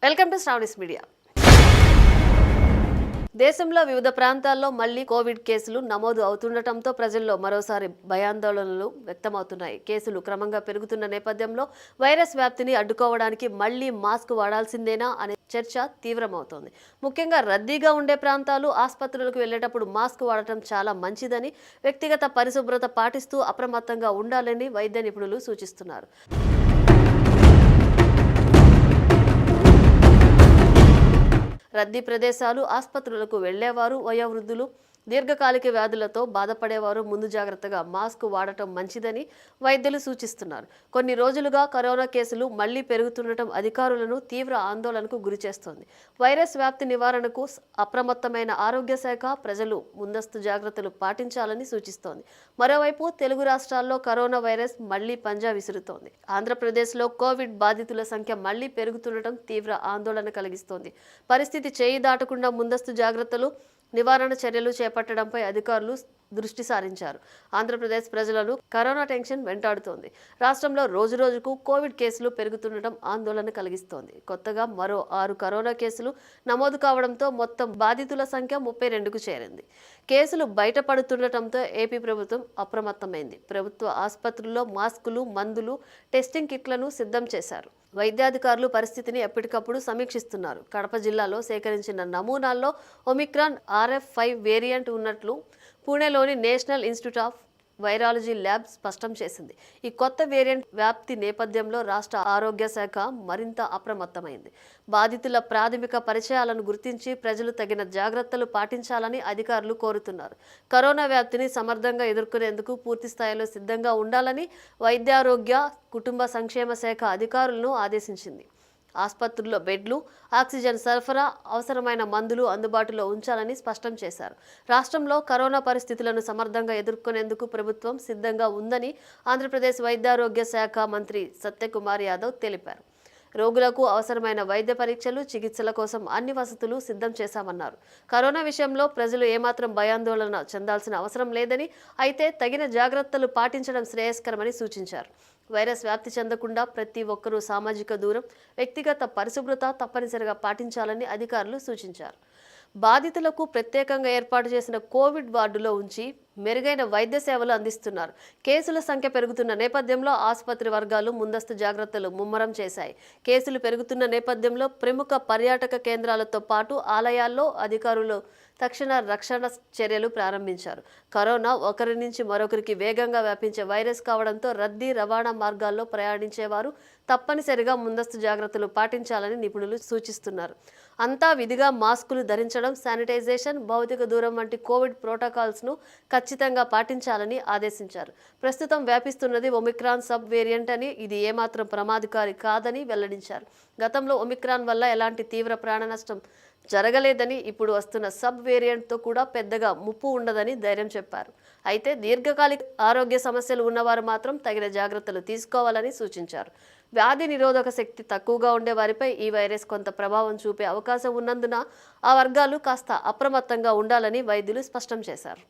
Welcome to Sravani's media. దేశంలో వివిధ ప్రాంతాల్లో మళ్లీ కోవిడ్ కేసులు నమోదు అవుతుండటంతో ప్రజల్లో మరోసారి భయాందోళనలు వ్యక్తమవుతున్నాయి. కేసులు క్రమంగా పెరుగుతున్న నేపథ్యంలో వైరస్ వ్యాప్తిని అడ్డుకోవడానికి మళ్లీ మాస్క్ వాడాల్సిందేనా అనే చర్చ తీవ్రమవుతోంది. ముఖ్యంగా రద్దీగా ఉండే ప్రాంతాలు, ఆసుపత్రులకు వెళ్లేటప్పుడు మాస్క్ వాడటం చాలా మంచిదని, వ్యక్తిగత పరిశుభ్రత పాటిస్తూ అప్రమత్తంగా ఉండాలని వైద్య నిపుణులు సూచిస్తున్నారు. రద్దీ ప్రదేశాలు, ఆసుపత్రులకు వెళ్లేవారు, వయోవృద్ధులు, దీర్ఘకాలిక వ్యాధులతో బాధపడేవారు ముందు జాగ్రత్తగా మాస్క్ వాడటం మంచిదని వైద్యులు సూచిస్తున్నారు. కొన్ని రోజులుగా కరోనా కేసులు మళ్లీ పెరుగుతుండటం అధికారులను తీవ్ర ఆందోళనకు గురిచేస్తోంది. వైరస్ వ్యాప్తి నివారణకు అప్రమత్తమైన ఆరోగ్య శాఖ ప్రజలు ముందస్తు జాగ్రత్తలు పాటించాలని సూచిస్తోంది. మరోవైపు తెలుగు రాష్ట్రాల్లో కరోనా వైరస్ మళ్లీ పంజా విసురుతోంది. ఆంధ్రప్రదేశ్లో కోవిడ్ బాధితుల సంఖ్య మళ్లీ పెరుగుతుండటం తీవ్ర ఆందోళన కలిగిస్తోంది. పరిస్థితి చేయి దాటకుండా ముందస్తు జాగ్రత్తలు, నివారణ చర్యలు చేపట్టడంపై అధికారులు దృష్టి సారించారు. ఆంధ్రప్రదేశ్ ప్రజలను కరోనా టెన్షన్ వెంటాడుతోంది. రాష్ట్రంలో రోజురోజుకు కోవిడ్ కేసులు పెరుగుతుండటం ఆందోళన కలిగిస్తోంది. కొత్తగా మరో 6 కరోనా కేసులు నమోదు కావడంతో మొత్తం బాధితుల సంఖ్య 32కు చేరింది. కేసులు బయటపడుతుండటంతో ఏపీ ప్రభుత్వం అప్రమత్తమైంది. ప్రభుత్వ ఆసుపత్రుల్లో మాస్కులు, మందులు, టెస్టింగ్ కిట్లను సిద్ధం చేశారు. వైద్యాధికారులు పరిస్థితిని ఎప్పటికప్పుడు సమీక్షిస్తున్నారు. కడప జిల్లాలో సేకరించిన నమూనాల్లో ఒమిక్రాన్ RF5 వేరియంట్ ఉన్నట్లు పూణేలోని national institute of virology lab స్పష్టం చేసింది. ఈ కొత్త వేరియంట్ వ్యాప్తి నేపథ్యంలో రాష్ట్ర ఆరోగ్య శాఖ మరింత అప్రమత్తమైంది. బాధితుల ప్రాథమిక పరిచయాలను గుర్తించి ప్రజలు తగిన జాగ్రత్తలు పాటించాలని అధికారులు కోరుతున్నారు. కరోనా వ్యాప్తిని సమర్థంగా ఎదుర్కొనేందుకు పూర్తి స్థాయిలో సిద్ధంగా ఉండాలని వైద్యారోగ్య కుటుంబ సంక్షేమ శాఖ అధికారులను ఆదేశించింది. ఆసుపత్రుల్లో బెడ్లు, ఆక్సిజన్ సరఫరా, అవసరమైన మందులు అందుబాటులో ఉంచాలని స్పష్టం చేశారు. రాష్ట్రంలో కరోనా పరిస్థితులను సమర్థంగా ఎదుర్కొనేందుకు ప్రభుత్వం సిద్ధంగా ఉందని ఆంధ్రప్రదేశ్ వైద్యారోగ్య శాఖ మంత్రి సత్యకుమార్ యాదవ్ తెలిపారు. రోగులకు అవసరమైన వైద్య పరీక్షలు, చికిత్సల కోసం అన్ని వసతులు సిద్ధం చేశామన్నారు. కరోనా విషయంలో ప్రజలు ఏమాత్రం భయాందోళన చెందాల్సిన అవసరం లేదని, అయితే తగిన జాగ్రత్తలు పాటించడం శ్రేయస్కరమని సూచించారు. వైరస్ వ్యాప్తి చెందకుండా ప్రతి ఒక్కరూ సామాజిక దూరం, వ్యక్తిగత పరిశుభ్రత తప్పనిసరిగా పాటించాలని అధికారులు సూచించారు. బాధితులకు ప్రత్యేకంగా ఏర్పాటు చేసిన కోవిడ్ వార్డులో ఉంచి మెరుగైన వైద్య సేవలు అందిస్తున్నారు. కేసుల సంఖ్య పెరుగుతున్న నేపథ్యంలో ఆసుపత్రి వర్గాలు ముందస్తు జాగ్రత్తలు ముమ్మరం చేశాయి. కేసులు పెరుగుతున్న నేపథ్యంలో ప్రముఖ పర్యాటక కేంద్రాలతో పాటు ఆలయాల్లో అధికారులు తక్షణ రక్షణ చర్యలు ప్రారంభించారు. కరోనా ఒకరి నుంచి మరొకరికి వేగంగా వ్యాపించే వైరస్ కావడంతో రద్దీ, రవాణా మార్గాల్లో ప్రయాణించేవారు తప్పనిసరిగా ముందస్తు జాగ్రత్తలు పాటించాలని నిపుణులు సూచిస్తున్నారు. అంతా విధిగా మాస్కులు ధరించడం, శానిటైజేషన్, భౌతిక దూరం వంటి కోవిడ్ ప్రోటోకాల్స్ను ఖచ్చితంగా పాటించాలని ఆదేశించారు. ప్రస్తుతం వ్యాపిస్తున్నది ఒమిక్రాన్ సబ్ వేరియంట్ అని, ఇది ఏమాత్రం ప్రమాదకారి కాదని వెల్లడించారు. గతంలో ఒమిక్రాన్ వల్ల ఎలాంటి తీవ్ర ప్రాణ నష్టం జరగలేదని, ఇప్పుడు వస్తున్న సబ్ వేరియంట్తో కూడా పెద్దగా ముప్పు ఉండదని ధైర్యం చెప్పారు. అయితే దీర్ఘకాలిక ఆరోగ్య సమస్యలు ఉన్నవారు మాత్రం తగిన జాగ్రత్తలు తీసుకోవాలని సూచించారు. వ్యాధి నిరోధక శక్తి తక్కువగా ఉండే వారిపై ఈ వైరస్ కొంత ప్రభావం చూపే అవకాశం ఉన్నందున ఆ వర్గాలు కాస్త అప్రమత్తంగా ఉండాలని వైద్యులు స్పష్టం చేశారు.